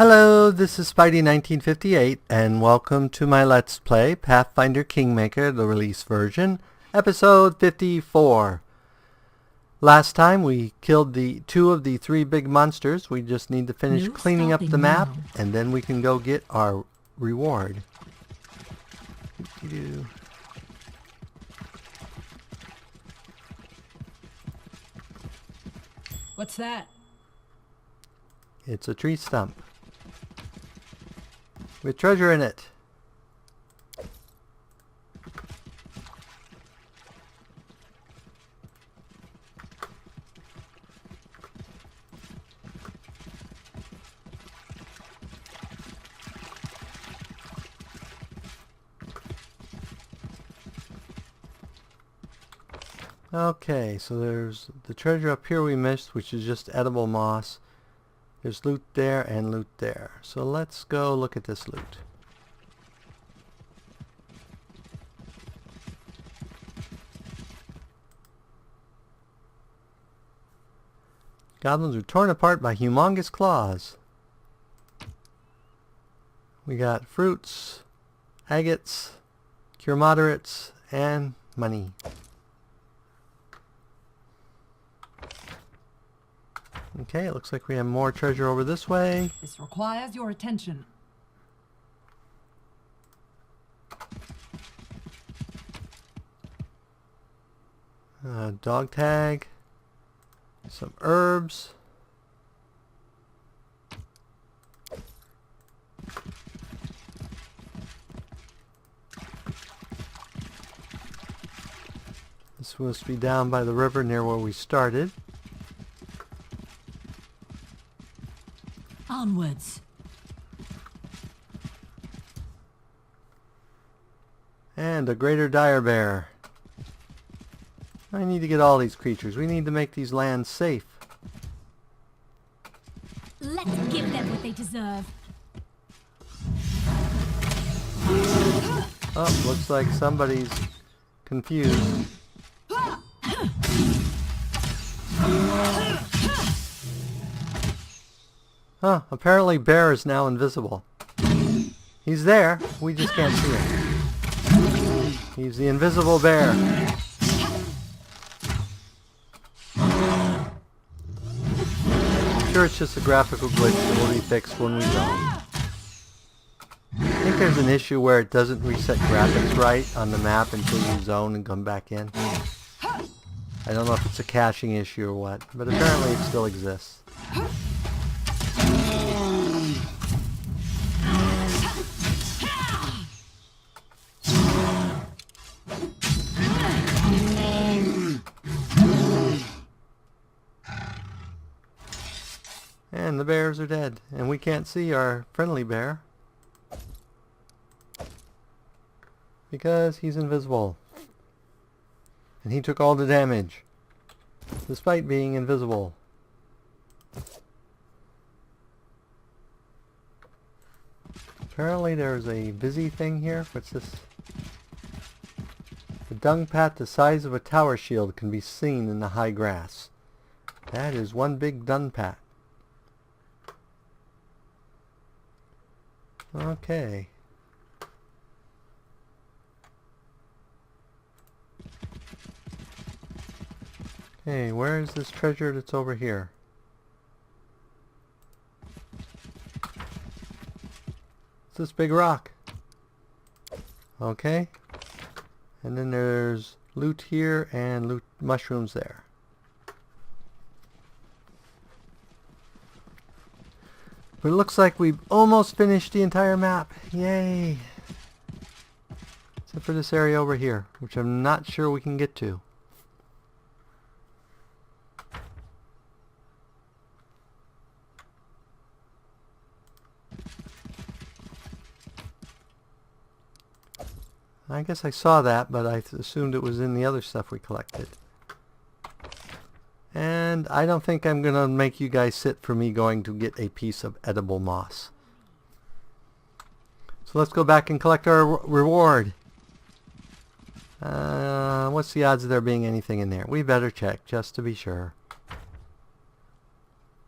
Hello, this is Spidey1958, and welcome to my Let's Play Pathfinder Kingmaker, the release version, episode 54. Last time we killed the two of the three big monsters. We just need to finish cleaning up the map, and then we can go get our reward. What's that? It's a tree stump with treasure in it. Okay, so there's the treasure up here we missed, which is just edible moss. There's loot there and loot there. So let's go look at this loot. Goblins are torn apart by humongous claws. We got fruits, agates, cure moderates, and money. Okay, it looks like we have more treasure over this way. This requires your attention. Dog tag. Some herbs. This must be down by the river near where we started. Onwards. And a greater dire bear. I need to get all these creatures. We need to make these lands safe. Let's give them what they deserve. Oh, looks like somebody's confused. Huh, apparently Bear is now invisible. He's there, we just can't see him. He's the invisible bear. I'm sure it's just a graphical glitch that will be fixed when we zone. I think there's an issue where it doesn't reset graphics right on the map until you zone and come back in. I don't know if it's a caching issue or what, but apparently it still exists. And the bears are dead, and we can't see our friendly bear because he's invisible, and he took all the damage despite being invisible. Apparently there's a busy thing here. What's this? The dung pat the size of a tower shield can be seen in the high grass. That is one big dung pat. Okay. Okay, where is this treasure that's over here? It's this big rock. Okay. And then there's loot here and loot mushrooms there. But it looks like we've almost finished the entire map. Yay! Except for this area over here, which I'm not sure we can get to. I guess I saw that, but I assumed it was in the other stuff we collected. And I don't think I'm going to make you guys sit for me going to get a piece of edible moss. So let's go back and collect our reward. What's the odds of there being anything in there? We better check just to be sure.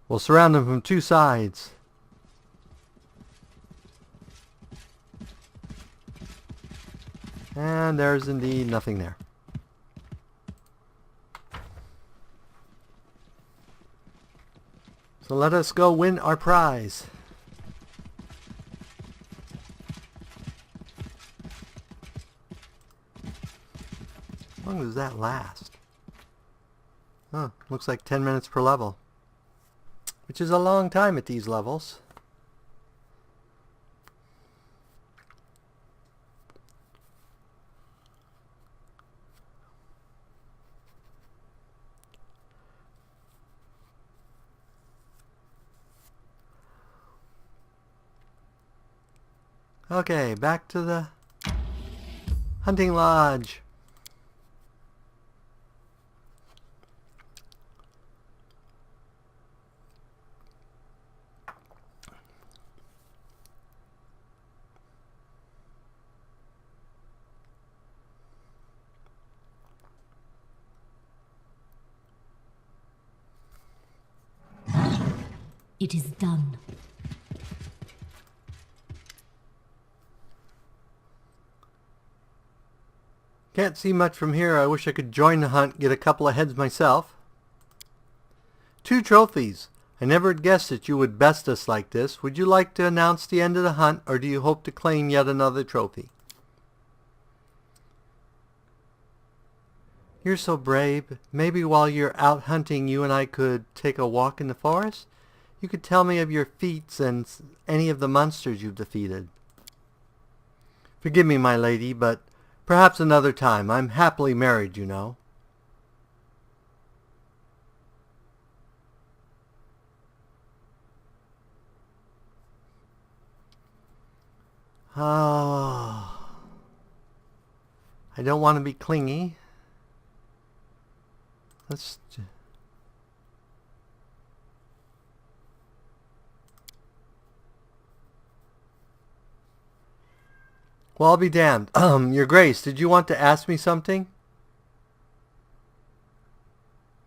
We'll surround them from two sides. And there's indeed nothing there. So let us go win our prize. How long does that last? Oh, looks like 10 minutes per level. Which is a long time at these levels. Okay, back to the hunting lodge. It is done. Can't see much from here. I wish I could join the hunt, get a couple of heads myself. 2 trophies. I never guessed that you would best us like this. Would you like to announce the end of the hunt, or do you hope to claim yet another trophy? You're so brave. Maybe while you're out hunting, you and I could take a walk in the forest? You could tell me of your feats and any of the monsters you've defeated. Forgive me, my lady, but perhaps another time. I'm happily married, you know. Oh, I don't want to be clingy. Let's... Well, I'll be damned. Your Grace, did you want to ask me something?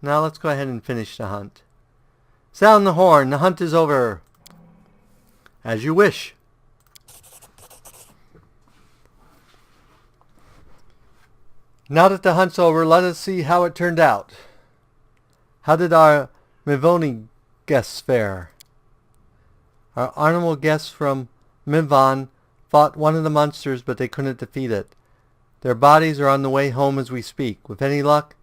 Now let's go ahead and finish the hunt. Sound the horn. The hunt is over. As you wish. Now that the hunt's over, let us see how it turned out. How did our Mivoni guests fare? Our animal guests from Mivon fought one of the monsters, but they couldn't defeat it. Their bodies are on the way home as we speak. With any luck,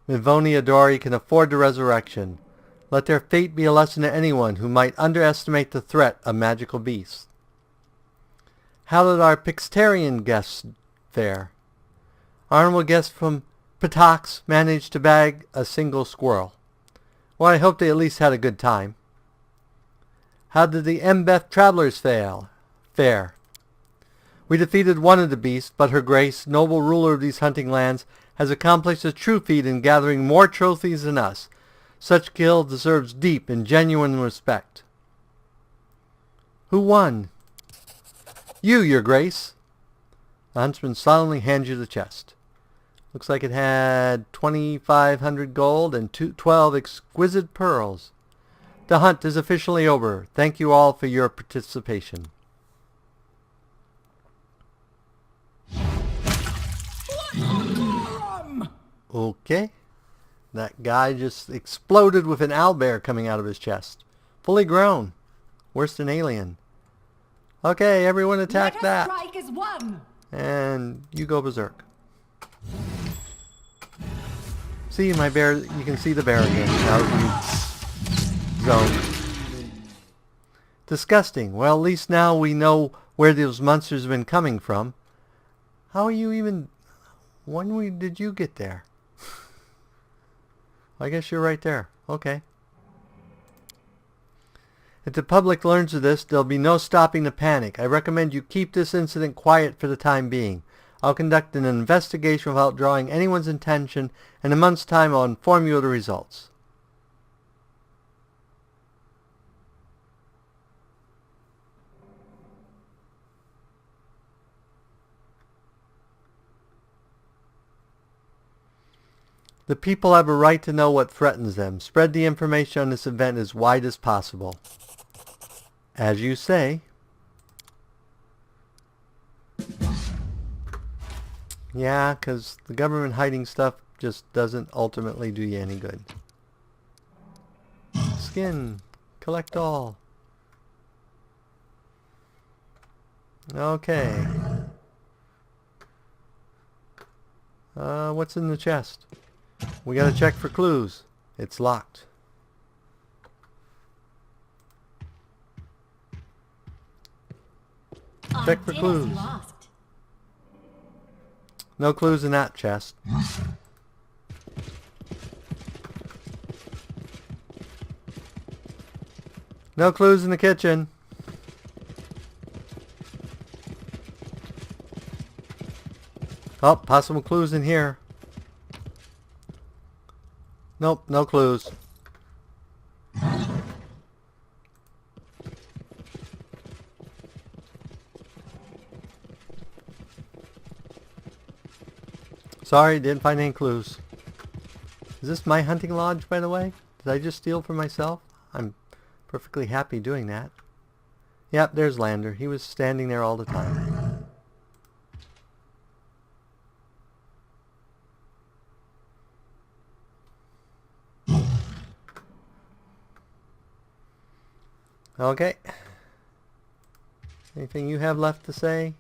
Mivoni Adori can afford the resurrection. Let their fate be a lesson to anyone who might underestimate the threat of magical beasts. How did our Pixtarian guests fare? Our animal guests from Patox managed to bag a single squirrel. Well, I hope they at least had a good time. How did the Embeth travelers fare? We defeated one of the beasts, but Her Grace, noble ruler of these hunting lands, has accomplished a true feat in gathering more trophies than us. Such skill deserves deep and genuine respect. Who won? You, Your Grace. The huntsman silently hands you the chest. Looks like it had 2,500 gold and 12 exquisite pearls. The hunt is officially over. Thank you all for your participation. Okay. That guy just exploded with an owlbear coming out of his chest. Fully grown. Worse than alien. Okay, everyone attack that. Strike is one. And you go berserk. See my bear, you can see the bear again. Now zone. Disgusting. Well, at least now we know where those monsters have been coming from. How are you even... When did you get there? I guess you're right there. Okay. If the public learns of this, there'll be no stopping the panic. I recommend you keep this incident quiet for the time being. I'll conduct an investigation without drawing anyone's attention. In a month's time, I'll inform you of the results. The people have a right to know what threatens them. Spread the information on this event as wide as possible. As you say. Yeah, because the government hiding stuff just doesn't ultimately do you any good. Skin. Collect all. Okay. What's in the chest? We gotta check for clues. It's locked. Check for clues. No clues in that chest. No clues in the kitchen. Oh, possible clues in here. Nope, no clues. Sorry, didn't find any clues. Is this my hunting lodge, by the way? Did I just steal for myself? I'm perfectly happy doing that. Yep, there's Lander. He was standing there all the time. Okay. Anything you have left to say?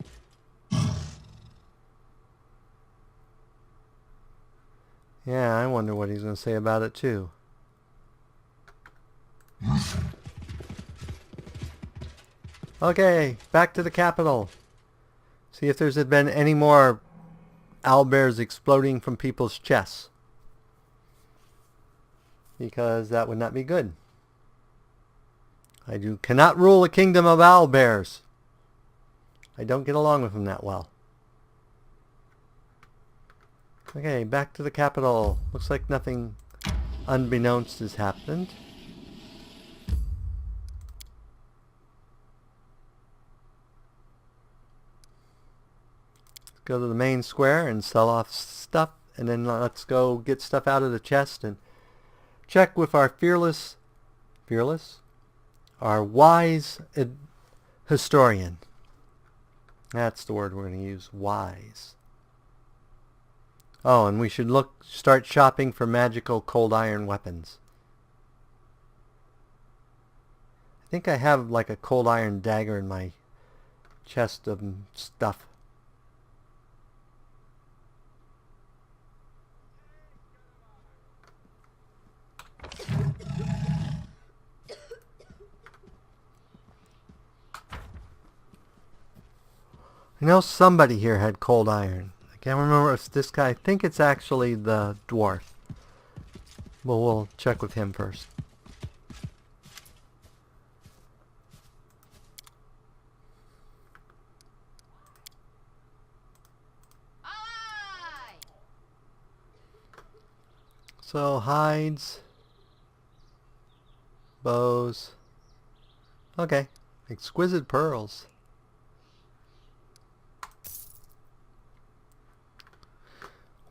Yeah, I wonder what he's going to say about it too. Okay, back to the capital. See if there's been any more owlbears exploding from people's chests. Because that would not be good. I cannot rule a kingdom of owlbears. I don't get along with them that well. Okay, back to the capital. Looks like nothing unbeknownst has happened. Let's go to the main square and sell off stuff, and then let's go get stuff out of the chest and check with our our wise historian. That's the word we're going to use, wise. Oh, and we should start shopping for magical cold iron weapons. I think I have like a cold iron dagger in my chest of stuff. I know somebody here had cold iron. I can't remember if it's this guy. I think it's actually the dwarf. But we'll check with him first. So hides, bows. Okay, exquisite pearls.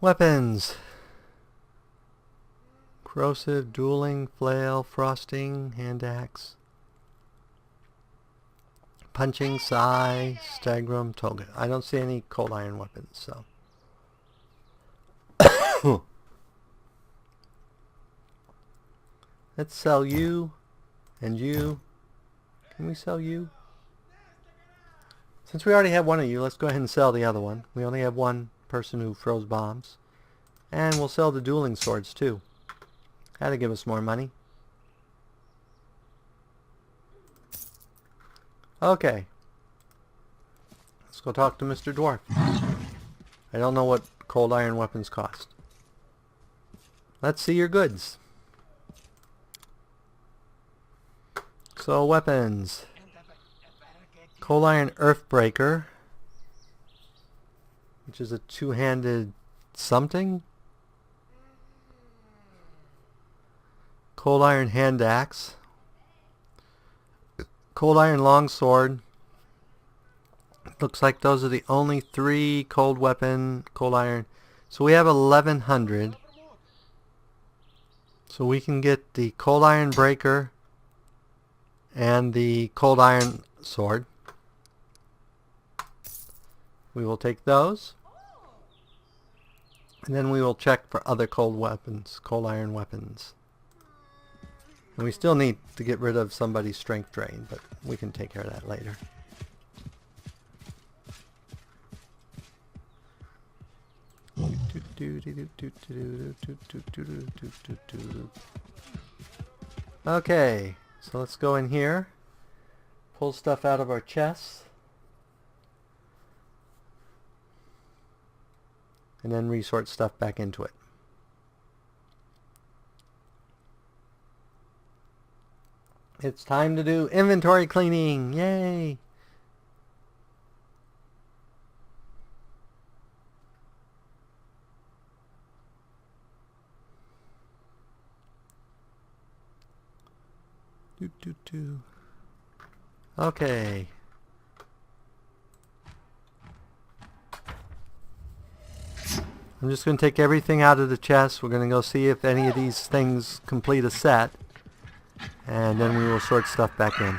Weapons. Corrosive, dueling, flail, frosting, hand axe. Punching, sai, stagrum, toga. I don't see any cold iron weapons, so. Let's sell you and you. Can we sell you? Since we already have one of you, let's go ahead and sell the other one. We only have one person who throws bombs. And we'll sell the dueling swords too. That'll give us more money. Okay. Let's go talk to Mr. Dwarf. I don't know what cold iron weapons cost. Let's see your goods. So weapons. Cold iron earthbreaker, which is a two-handed something. Cold iron hand axe. Cold iron longsword. Looks like those are the only 3 cold iron. So we have 1100. So we can get the cold iron breaker and the cold iron sword. We will take those. And then we will check for other cold iron weapons. And we still need to get rid of somebody's strength drain, but we can take care of that later. Okay, so let's go in here, pull stuff out of our chests, and then resort stuff back into it. It's time to do inventory cleaning. Yay! Okay. I'm just going to take everything out of the chest. We're going to go see if any of these things complete a set. And then we will sort stuff back in.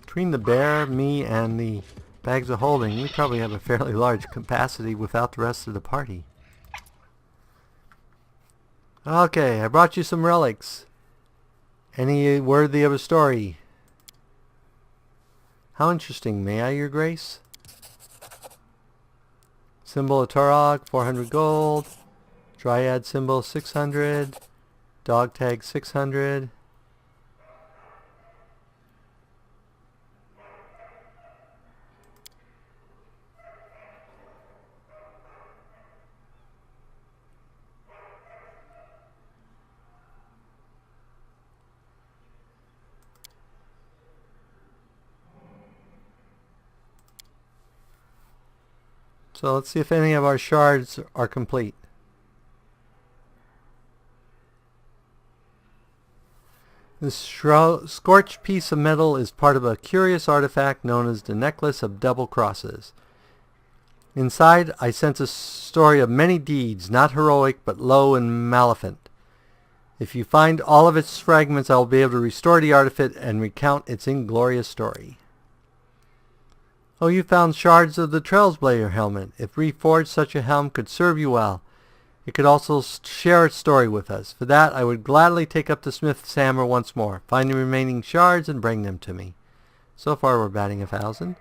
Between the bear, me, and the bags of holding, we probably have a fairly large capacity without the rest of the party. Okay, I brought you some relics. Any worthy of a story? How interesting, may I, your grace? Symbol of Torog, 400 gold. Dryad symbol, 600. Dog tag, 600. So let's see if any of our shards are complete. This scorched piece of metal is part of a curious artifact known as the Necklace of Double Crosses. Inside, I sense a story of many deeds, not heroic, but low and malevolent. If you find all of its fragments, I will be able to restore the artifact and recount its inglorious story. Oh, you found shards of the Trailblazer helmet. If reforged, such a helm could serve you well. It could also share its story with us. For that, I would gladly take up the smith's hammer once more, find the remaining shards, and bring them to me. So far, we're batting 1,000.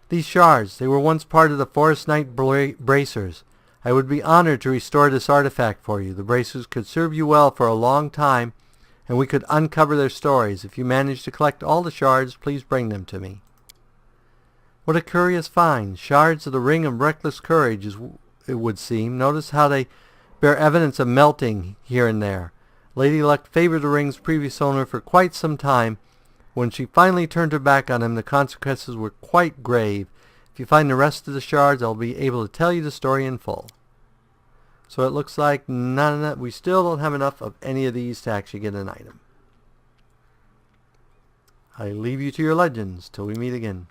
These shards, they were once part of the Forest Knight bracers. I would be honored to restore this artifact for you. The bracers could serve you well for a long time, and we could uncover their stories. If you manage to collect all the shards, please bring them to me. What a curious find. Shards of the Ring of Reckless Courage, as it would seem. Notice how they bear evidence of melting here and there. Lady Luck favored the ring's previous owner for quite some time. When she finally turned her back on him, the consequences were quite grave. If you find the rest of the shards, I'll be able to tell you the story in full. So it looks like we still don't have enough of any of these to actually get an item. I leave you to your legends till we meet again.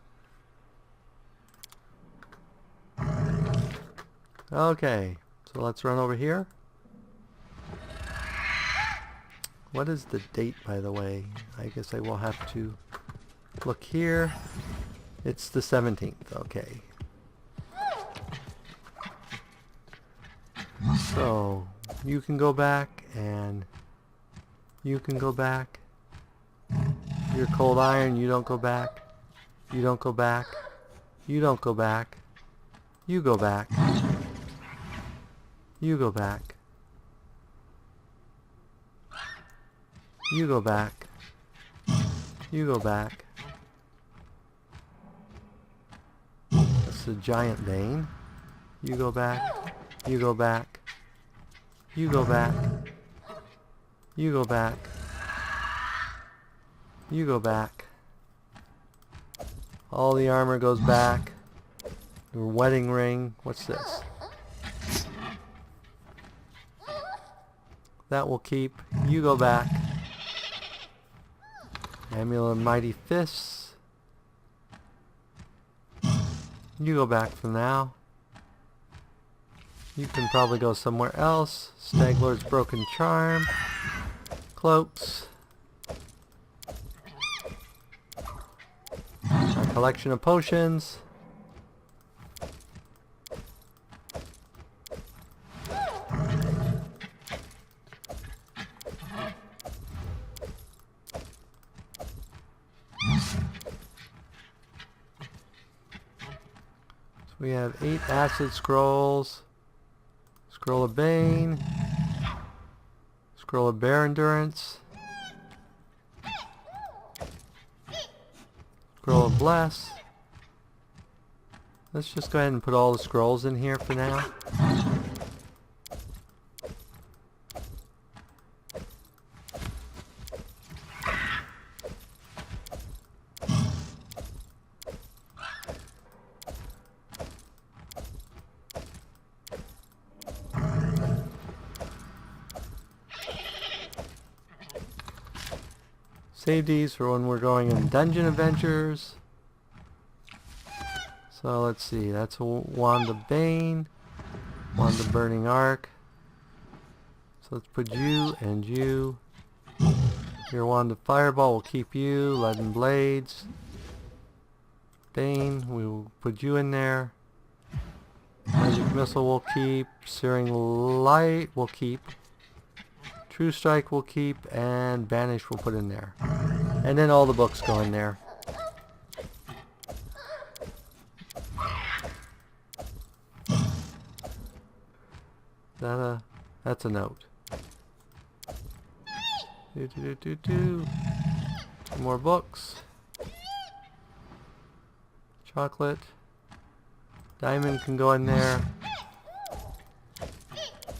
Okay, so let's run over here. What is the date, by the way? I guess I will have to look here. It's the 17th, okay. So, you can go back, and you can go back. You're cold iron, you don't go back. You don't go back. You don't go back. You go back. You go back. You go back. You go back. That's the giant Bane. You go back. You go back. You go back. You go back. You go back. All the armor goes back. The wedding ring. What's this? That will keep. You go back. Amulet of Mighty Fists. You go back for now. You can probably go somewhere else. Staglord's Broken Charm. Cloaks. A collection of potions. So we have 8 acid scrolls. Scroll of Bane. Scroll of Bear Endurance. Scroll of Bless. Let's just go ahead and put all the scrolls in here for now. Save these for when we're going in dungeon adventures. So let's see, that's a Wand of Bane, Wand of Burning Arc. So let's put you and you. Your Wand of Fireball will keep you. Leaden Blades. Bane, we will put you in there. Magic Missile will keep. Searing Light will keep. True Strike will keep, and Banish we'll put in there. And then all the books go in there. That's a note. Some more books. Chocolate. Diamond can go in there.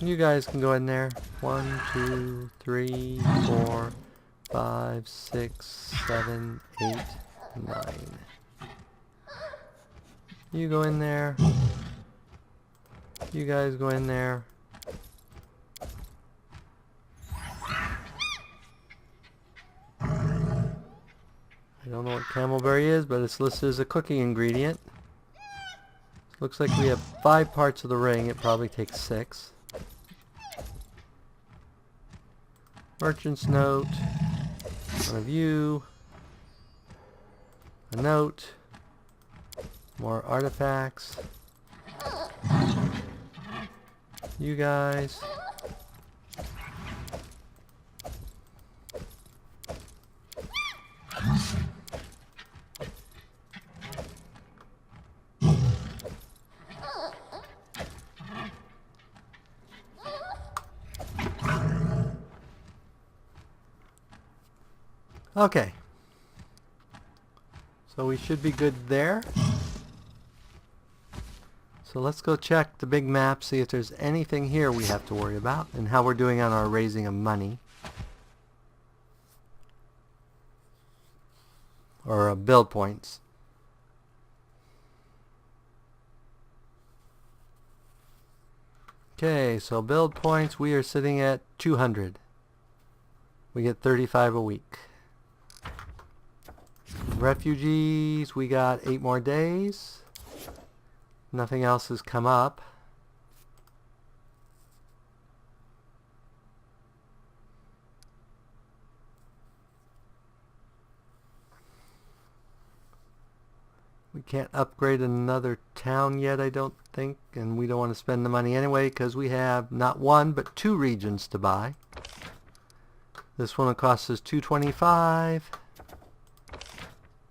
You guys can go in there. 1, 2, 3, 4, 5, 6, 7, 8, 9. You go in there. You guys go in there. I don't know what camelberry is, but it's listed as a cooking ingredient. Looks like we have 5 parts of the ring. It probably takes 6. Merchant's note. One of you. A note. More artifacts. You guys. Okay. So we should be good there. So let's go check the big map, see if there's anything here we have to worry about, and how we're doing on our raising of money. Or build points. Okay, so build points, we are sitting at 200. We get 35 a week. Refugees, we got 8 more days. Nothing else has come up. We can't upgrade another town yet, I don't think, and we don't want to spend the money anyway because we have not 1 but 2 regions to buy. This one will cost us $225.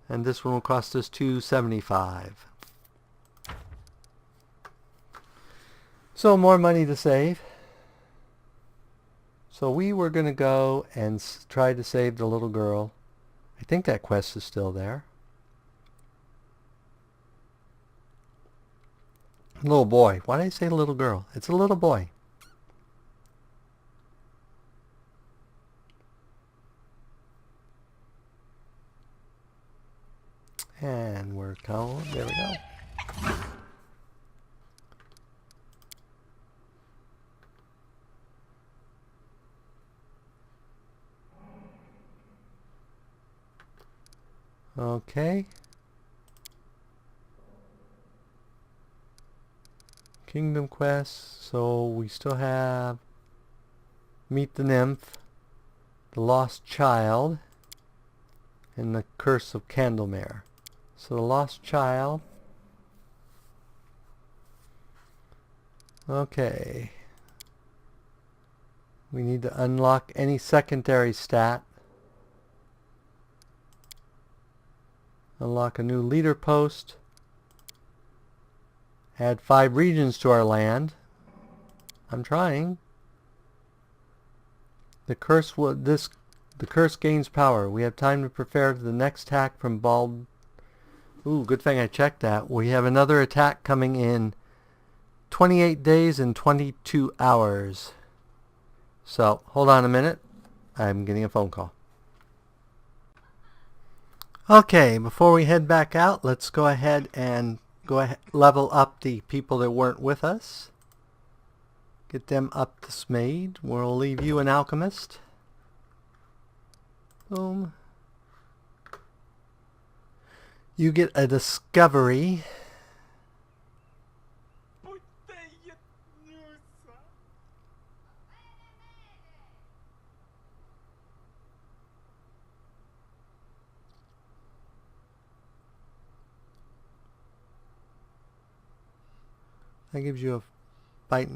And this one will cost us $275. So more money to save. So we were going to go and try to save the little girl. I think that quest is still there. Little boy. Why did I say little girl? It's a little boy. And we're going. There we go. Okay. Kingdom Quest. So we still have Meet the Nymph, The Lost Child, and The Curse of Candlemere. So the Lost Child. Okay. We need to unlock any secondary stat. Unlock a new leader post. Add 5 regions to our land. I'm trying. The curse gains power. We have time to prepare for the next attack from Bald. Ooh, good thing I checked that. We have another attack coming in 28 days and 22 hours. So, hold on a minute. I'm getting a phone call. Okay, before we head back out, let's go ahead and level up the people that weren't with us. Get them up to Smade. We'll leave you an alchemist. Boom. You get a discovery. That gives you a bite,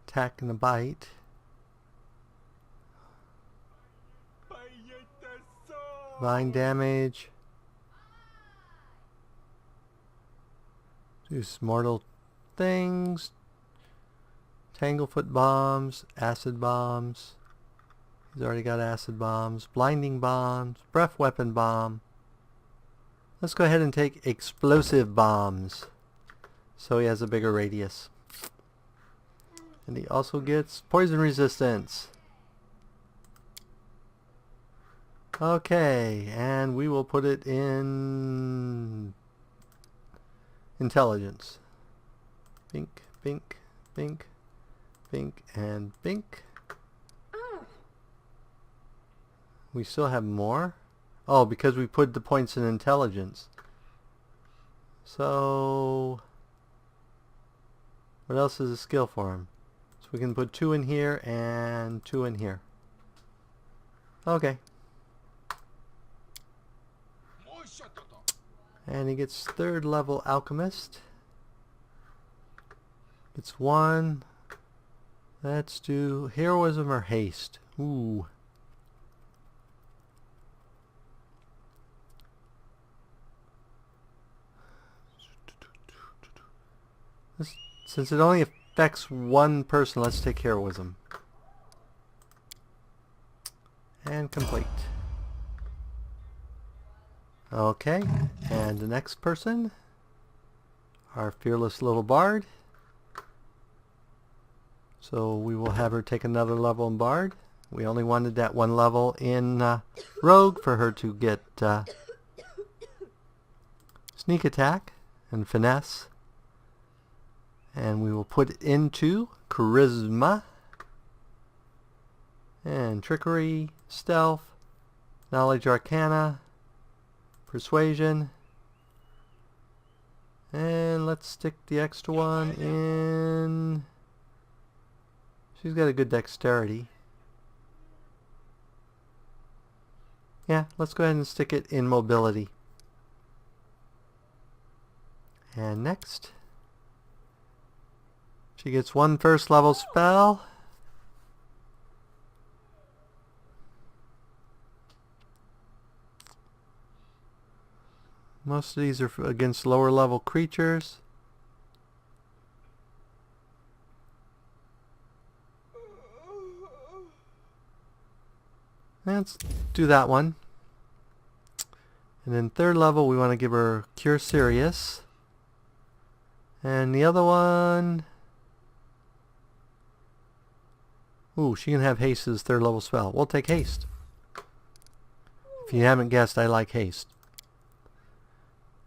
attack and a bite. Divine damage. Do some mortal things. Tanglefoot bombs, acid bombs. He's already got acid bombs, blinding bombs, breath weapon bomb. Let's go ahead and take explosive bombs, so he has a bigger radius. And he also gets poison resistance. Okay, and we will put it in intelligence. Bink, bink, bink, bink, and bink. We still have more. Oh, because we put the points in intelligence. So what else is a skill for him? So we can put 2 in here and 2 in here. Okay. And he gets 3rd level alchemist. Gets 1. Let's do heroism or haste. Ooh. Since it only affects 1 person, let's take heroism. And complete. Okay, and the next person, our fearless little bard. So we will have her take another level in bard. We only wanted that 1 level in rogue for her to get sneak attack and finesse. And we will put it into charisma and trickery, stealth, knowledge arcana, persuasion, and let's stick the extra one in. She's got a good dexterity. Yeah, let's go ahead and stick it in mobility. And next, she gets 1 first level spell. Most of these are against lower level creatures. Let's do that one. And then 3rd level we want to give her Cure Serious. And the other one, ooh, she can have haste as 3rd level spell. We'll take haste. If you haven't guessed, I like haste.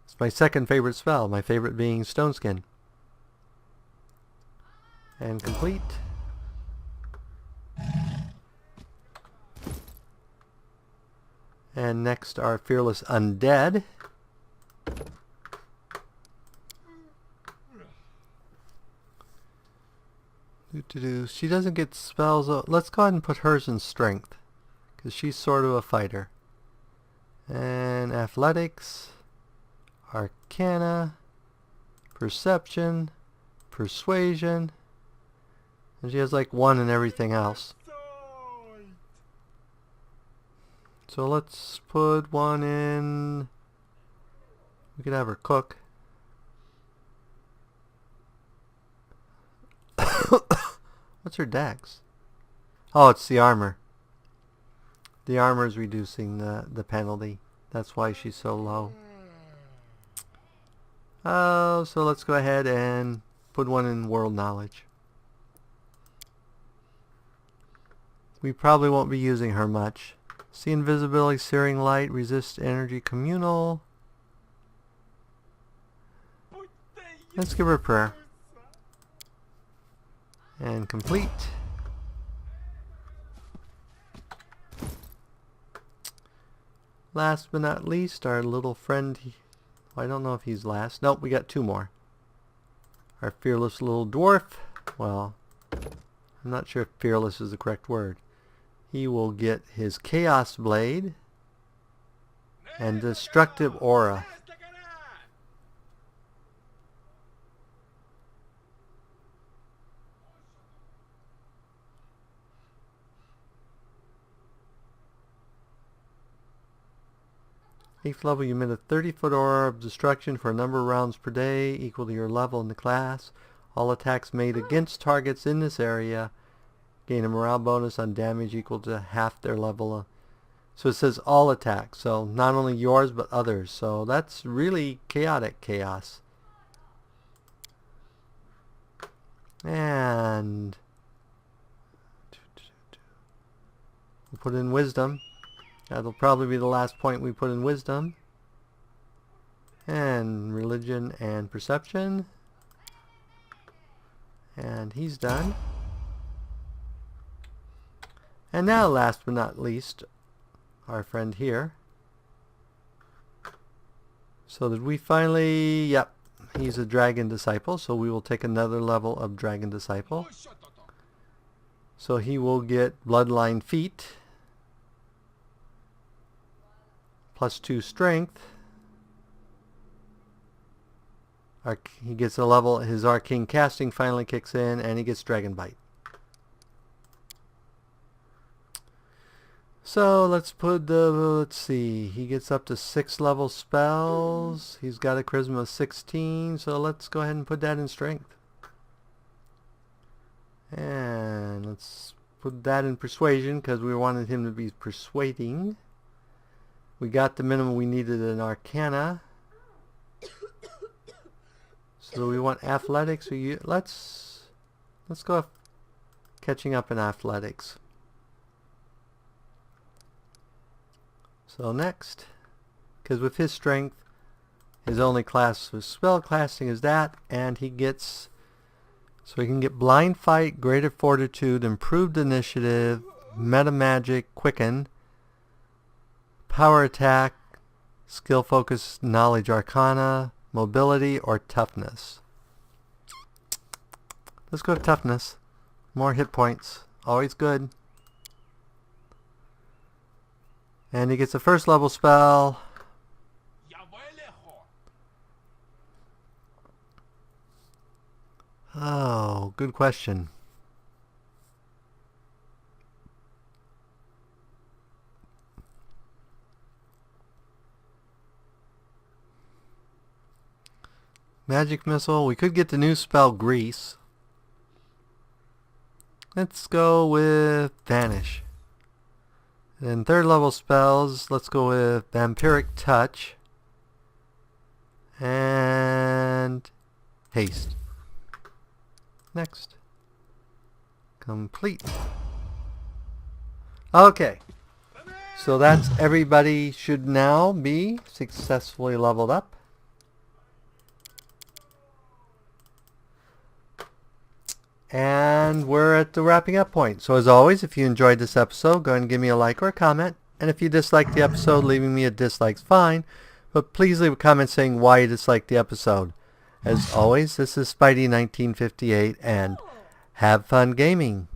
It's my 2nd favorite spell, my favorite being Stone Skin. And complete. And next, our fearless undead. She doesn't get spells. Let's go ahead and put hers in strength, because she's sort of a fighter. And athletics, arcana, perception, persuasion, and she has like 1 in everything else. So let's put 1 in. We could have her cook. What's her dex? Oh, it's the armor. The armor is reducing the penalty. That's why she's so low. Oh, so let's go ahead and put 1 in world knowledge. We probably won't be using her much. See invisibility, searing light, resist energy, communal. Let's give her a prayer. And complete. Last but not least, our little friend. I don't know if he's last. Nope, we got 2 more. Our fearless little dwarf. Well, I'm not sure if fearless is the correct word. He will get his Chaos Blade and Destructive Aura. Eighth level, you emit a 30-foot aura of destruction for a number of rounds per day, equal to your level in the class. All attacks made against targets in this area gain a morale bonus on damage equal to half their level. So it says all attacks, so not only yours but others. So that's really chaotic chaos. And we'll put in wisdom. That'll probably be the last point we put in wisdom. And religion and perception. And he's done. And now, last but not least, our friend here. So did we finally... Yep, he's a dragon disciple, so we will take another level of dragon disciple. So he will get bloodline feet. +2 strength. He gets a level, his arcane casting finally kicks in, and he gets dragon bite. So let's put the, let's see, he gets up to 6 level spells. He's got a charisma of 16, so let's go ahead and put that in strength. And let's put that in persuasion, because we wanted him to be persuading. We got the minimum we needed in arcana. So we want athletics. Let's go catching up in athletics. So next, because with his strength, his only class of spell casting is that, and he gets, so he can get blind fight, greater fortitude, improved initiative, meta magic, quicken, power attack, skill focus, knowledge arcana, mobility, or toughness. Let's go to toughness. More hit points. Always good. And he gets a first level spell. Oh, good question. Magic missile. We could get the new spell Grease. Let's go with Vanish. And third level spells, let's go with Vampiric Touch and Haste. Next. Complete. Okay. So that's everybody should now be successfully leveled up. And we're at the wrapping up point. So as always, if you enjoyed this episode, go ahead and give me a like or a comment. And if you disliked the episode, leaving me a dislike's fine. But please leave a comment saying why you disliked the episode. As always, this is Spidey 1958, and Have fun gaming!